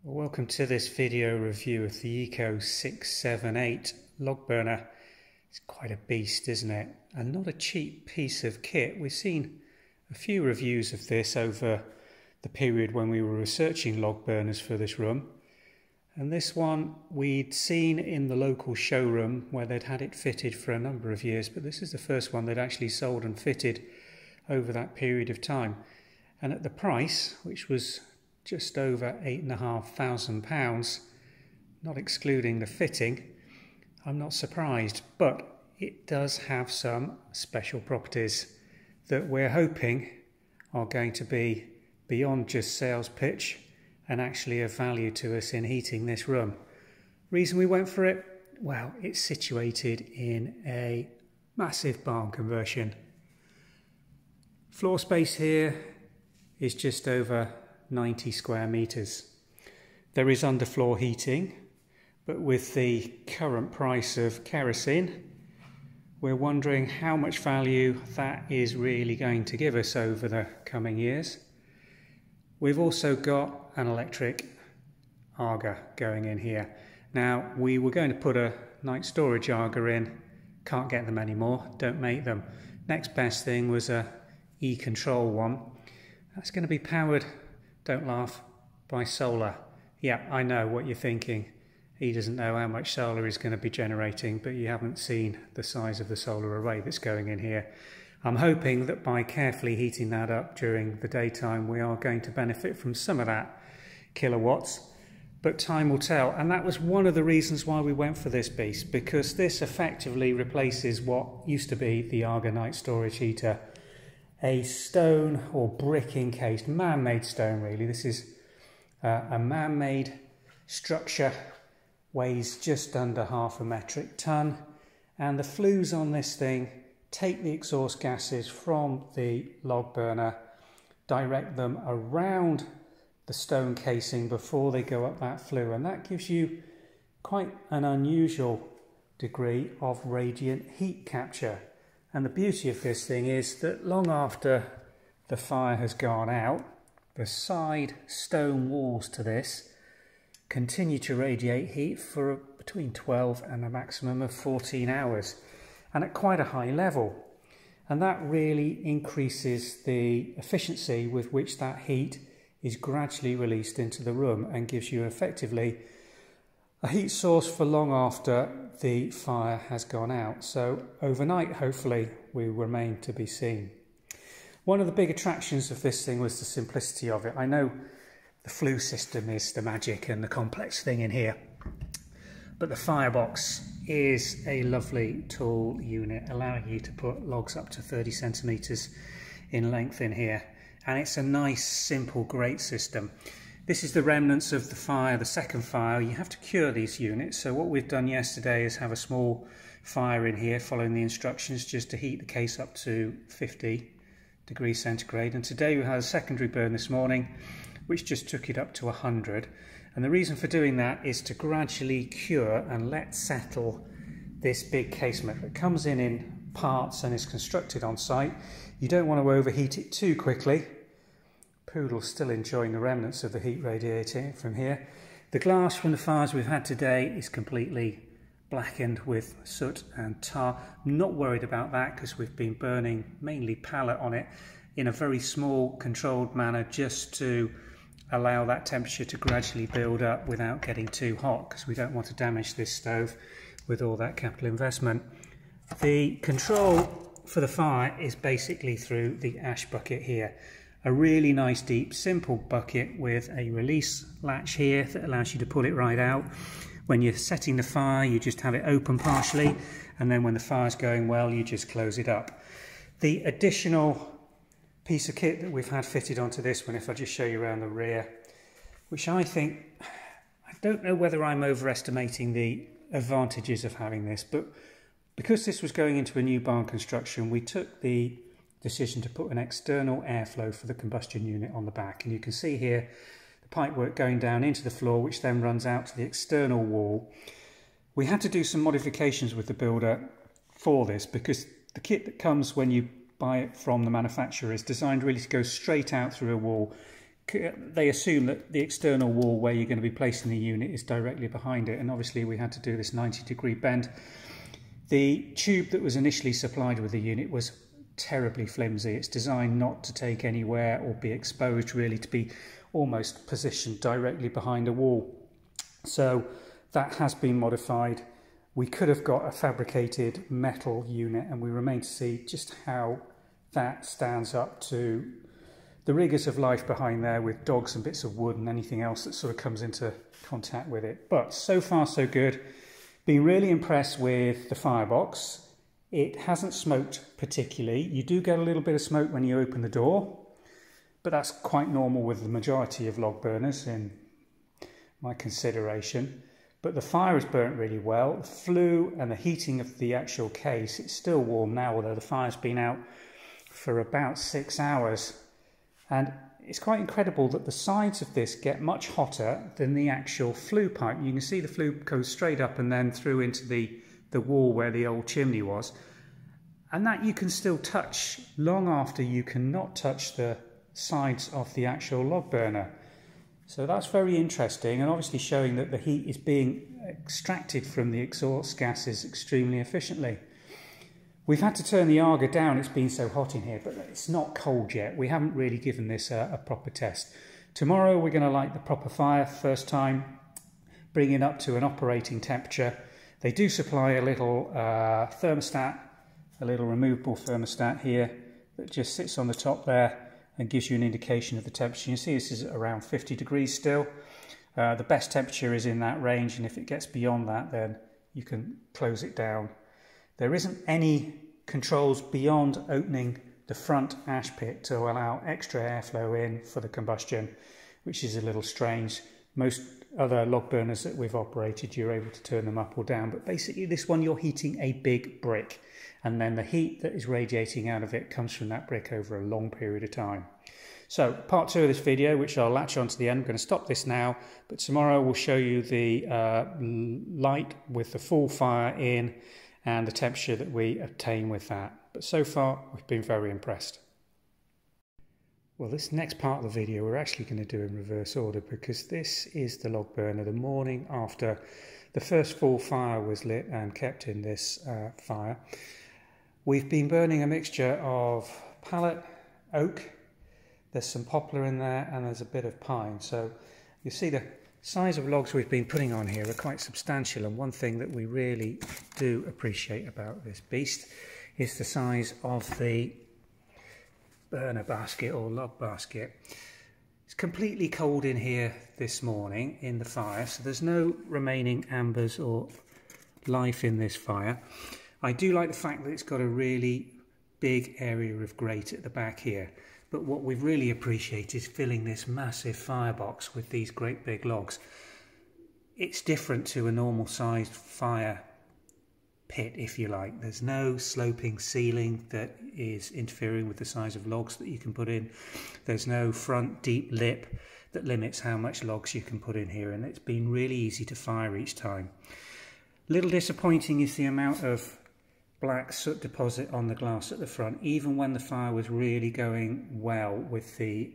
Welcome to this video review of the ECCO 678 log burner. It's quite a beast, isn't it? And not a cheap piece of kit. We've seen a few reviews of this over the period when we were researching log burners for this room. And this one we'd seen in the local showroom where they'd had it fitted for a number of years, but this is the first one they'd actually sold and fitted over that period of time. And at the price, which was just over £8,500, not excluding the fitting, I'm not surprised, but it does have some special properties that we're hoping are going to be beyond just sales pitch and actually of value to us in heating this room. Reason we went for it? Well, it's situated in a massive barn conversion. Floor space here is just over 90 square meters. There is underfloor heating, but with the current price of kerosene, we're wondering how much value that is really going to give us over the coming years. We've also got an electric Aga going in here. Now, we were going to put a night storage Aga in, can't get them anymore, don't make them. Next best thing was a E-control one. That's going to be powered, don't laugh, by solar. Yeah, I know what you're thinking. He doesn't know how much solar he's going to be generating, but you haven't seen the size of the solar array that's going in here. I'm hoping that by carefully heating that up during the daytime, we are going to benefit from some of that kilowatts, but time will tell. And that was one of the reasons why we went for this beast, because this effectively replaces what used to be the Aga night storage heater. A stone or brick encased, man-made stone really. This is a man-made structure, weighs just under half a metric ton, and the flues on this thing take the exhaust gases from the log burner, direct them around the stone casing before they go up that flue, and that gives you quite an unusual degree of radiant heat capture. And the beauty of this thing is that long after the fire has gone out, the side stone walls to this continue to radiate heat for between 12 and a maximum of 14 hours, and at quite a high level. And that really increases the efficiency with which that heat is gradually released into the room and gives you effectively a heat source for long after the fire has gone out. So overnight, hopefully, we remain to be seen. One of the big attractions of this thing was the simplicity of it. I know the flue system is the magic and the complex thing in here, but the firebox is a lovely tall unit, allowing you to put logs up to 30 centimetres in length in here. And it's a nice, simple grate system. This is the remnants of the fire, the second fire. You have to cure these units. So what we've done yesterday is have a small fire in here following the instructions just to heat the case up to 50 degrees centigrade. And today we had a secondary burn this morning, which just took it up to 100. And the reason for doing that is to gradually cure and let settle this big casement that comes in parts and is constructed on site. You don't want to overheat it too quickly. Poodle's still enjoying the remnants of the heat radiating from here. The glass from the fires we've had today is completely blackened with soot and tar. I'm not worried about that because we've been burning mainly pallet on it in a very small controlled manner, just to allow that temperature to gradually build up without getting too hot, because we don't want to damage this stove with all that capital investment. The control for the fire is basically through the ash bucket here. A really nice deep simple bucket with a release latch here that allows you to pull it right out. When you're setting the fire, you just have it open partially, and then when the fire's going well, you just close it up. The additional piece of kit that we've had fitted onto this one, if I just show you around the rear, which I don't know whether I'm overestimating the advantages of having this, but because this was going into a new barn construction, we took the decision to put an external airflow for the combustion unit on the back, and you can see here the pipework going down into the floor, which then runs out to the external wall. We had to do some modifications with the builder for this, because the kit that comes when you buy it from the manufacturer is designed really to go straight out through a wall, they assume that the external wall where you're going to be placing the unit is directly behind it, and obviously we had to do this 90-degree bend. The tube that was initially supplied with the unit was terribly flimsy. It's designed not to take any wear or be exposed, really to be almost positioned directly behind a wall. So that has been modified. We could have got a fabricated metal unit, and we remain to see just how that stands up to the rigours of life behind there, with dogs and bits of wood and anything else that sort of comes into contact with it. But so far so good. Been really impressed with the firebox. It hasn't smoked particularly. You do get a little bit of smoke when you open the door, but that's quite normal with the majority of log burners in my consideration. But the fire has burnt really well. The flue and the heating of the actual case, it's still warm now, although the fire's been out for about 6 hours. And it's quite incredible that the sides of this get much hotter than the actual flue pipe. You can see the flue goes straight up and then through into the wall where the old chimney was. And that you can still touch long after you cannot touch the sides of the actual log burner. So that's very interesting, and obviously showing that the heat is being extracted from the exhaust gases extremely efficiently. We've had to turn the Arga down, it's been so hot in here, but it's not cold yet. We haven't really given this a proper test. Tomorrow we're going to light the proper fire first time, bring it up to an operating temperature. They do supply a little thermostat, a little removable thermostat here that just sits on the top there and gives you an indication of the temperature. You see this is around 50 degrees still. The best temperature is in that range, and if it gets beyond that then you can close it down. There isn't any controls beyond opening the front ash pit to allow extra airflow in for the combustion, which is a little strange. Most other log burners that we've operated, you're able to turn them up or down, but basically this one you're heating a big brick, and then the heat that is radiating out of it comes from that brick over a long period of time. So part 2 of this video, which I'll latch on to the end, I'm going to stop this now, but tomorrow we'll show you the light with the full fire in and the temperature that we obtain with that. But so far we've been very impressed. Well, this next part of the video we're actually going to do in reverse order, because this is the log burner the morning after the first full fire was lit and kept in this fire. We've been burning a mixture of pallet, oak, there's some poplar in there, and there's a bit of pine. So you see the size of logs we've been putting on here are quite substantial, and one thing that we really do appreciate about this beast is the size of the burner basket or log basket. It's completely cold in here this morning in the fire, so there's no remaining embers or life in this fire. I do like the fact that it's got a really big area of grate at the back here, but what we've really appreciated is filling this massive firebox with these great big logs. It's different to a normal sized fire pit, if you like. There's no sloping ceiling that is interfering with the size of logs that you can put in. There's no front deep lip that limits how much logs you can put in here, and it's been really easy to fire each time. Little disappointing is the amount of black soot deposit on the glass at the front. Even when the fire was really going well with the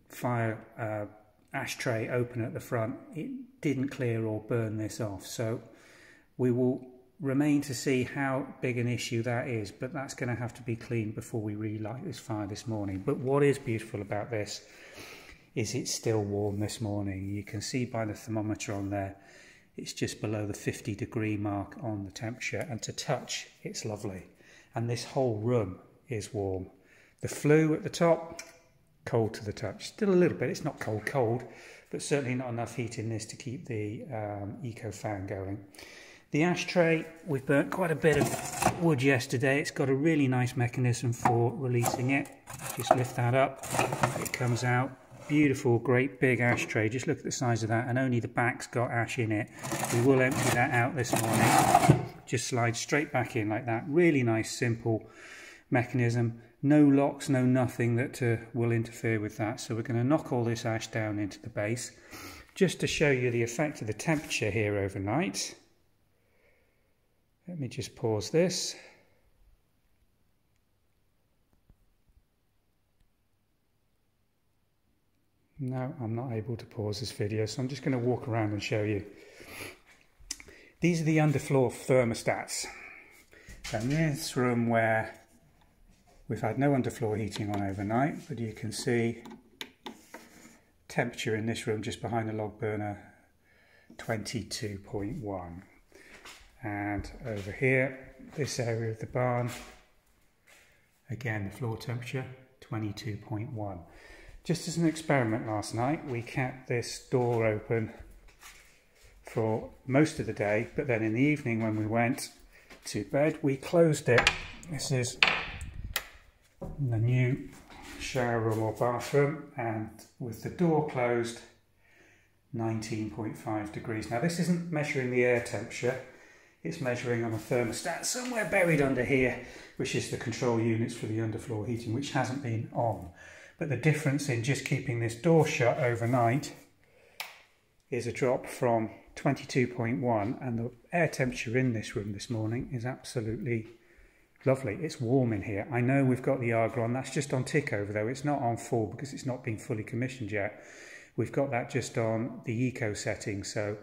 fire ashtray open at the front, it didn't clear or burn this off. So we will remain to see how big an issue that is, but that's going to have to be cleaned before we relight this fire this morning. But what is beautiful about this is it's still warm this morning. You can see by the thermometer on there, it's just below the 50-degree mark on the temperature, and to touch, it's lovely. And this whole room is warm. The flue at the top, cold to the touch. Still a little bit, it's not cold, but certainly not enough heat in this to keep the ECCO fan going. The ashtray, we've burnt quite a bit of wood yesterday. It's got a really nice mechanism for releasing it. Just lift that up, it comes out. Beautiful, great big ashtray. Just look at the size of that, and only the back's got ash in it. We will empty that out this morning. Just slide straight back in like that. Really nice, simple mechanism. No locks, no nothing that will interfere with that. So we're going to knock all this ash down into the base. Just to show you the effect of the temperature here overnight. Let me just pause this. No, I'm not able to pause this video, so I'm just going to walk around and show you. These are the underfloor thermostats. And in this room where we've had no underfloor heating on overnight, but you can see temperature in this room just behind the log burner, 22.1. And over here, this area of the barn, again the floor temperature, 22.1. Just as an experiment last night, we kept this door open for most of the day, but then in the evening when we went to bed, we closed it. This is the new shower room or bathroom, and with the door closed, 19.5 degrees. Now this isn't measuring the air temperature, it's measuring on a thermostat somewhere buried under here, which is the control units for the underfloor heating, which hasn't been on. But the difference in just keeping this door shut overnight is a drop from 22.1, and the air temperature in this room this morning is absolutely lovely. It's warm in here. I know we've got the Argon, that's just on tick over though. It's not on full because it's not been fully commissioned yet. We've got that just on the Eco setting, so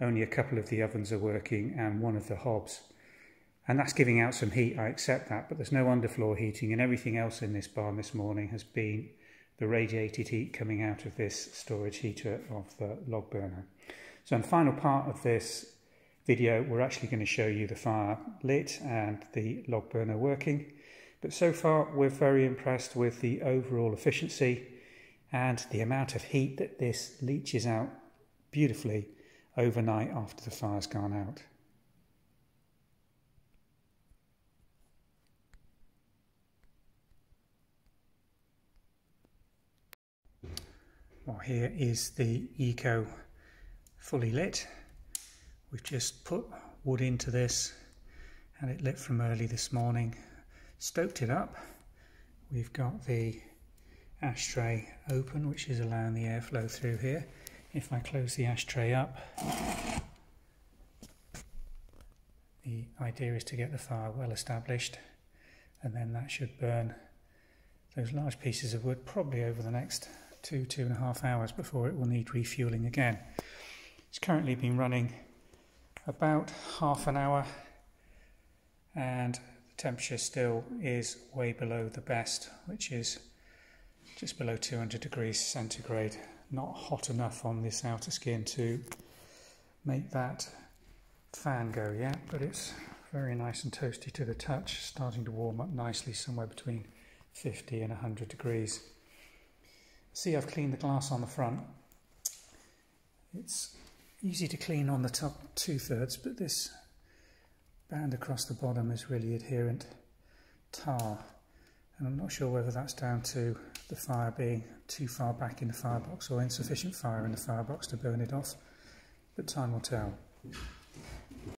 only a couple of the ovens are working and one of the hobs. And that's giving out some heat, I accept that, but there's no underfloor heating, and everything else in this barn this morning has been the radiated heat coming out of this storage heater of the log burner. So in the final part of this video, we're actually going to show you the fire lit and the log burner working. But so far, we're very impressed with the overall efficiency and the amount of heat that this leaches out beautifully overnight after the fire's gone out. Well, here is the ECCO fully lit. We've just put wood into this and it lit from early this morning. Stoked it up. We've got the ashtray open, which is allowing the airflow through here. If I close the ashtray up, the idea is to get the fire well established, and then that should burn those large pieces of wood probably over the next 2.5 hours before it will need refueling again. It's currently been running about half an hour, and the temperature still is way below the best, which is just below 200 degrees centigrade. Not hot enough on this outer skin to make that fan go yet, but it's very nice and toasty to the touch, starting to warm up nicely somewhere between 50 and 100 degrees. See, I've cleaned the glass on the front. It's easy to clean on the top 2/3, but this band across the bottom is really adherent tar, and I'm not sure whether that's down to the fire being too far back in the firebox or insufficient fire in the firebox to burn it off, but time will tell.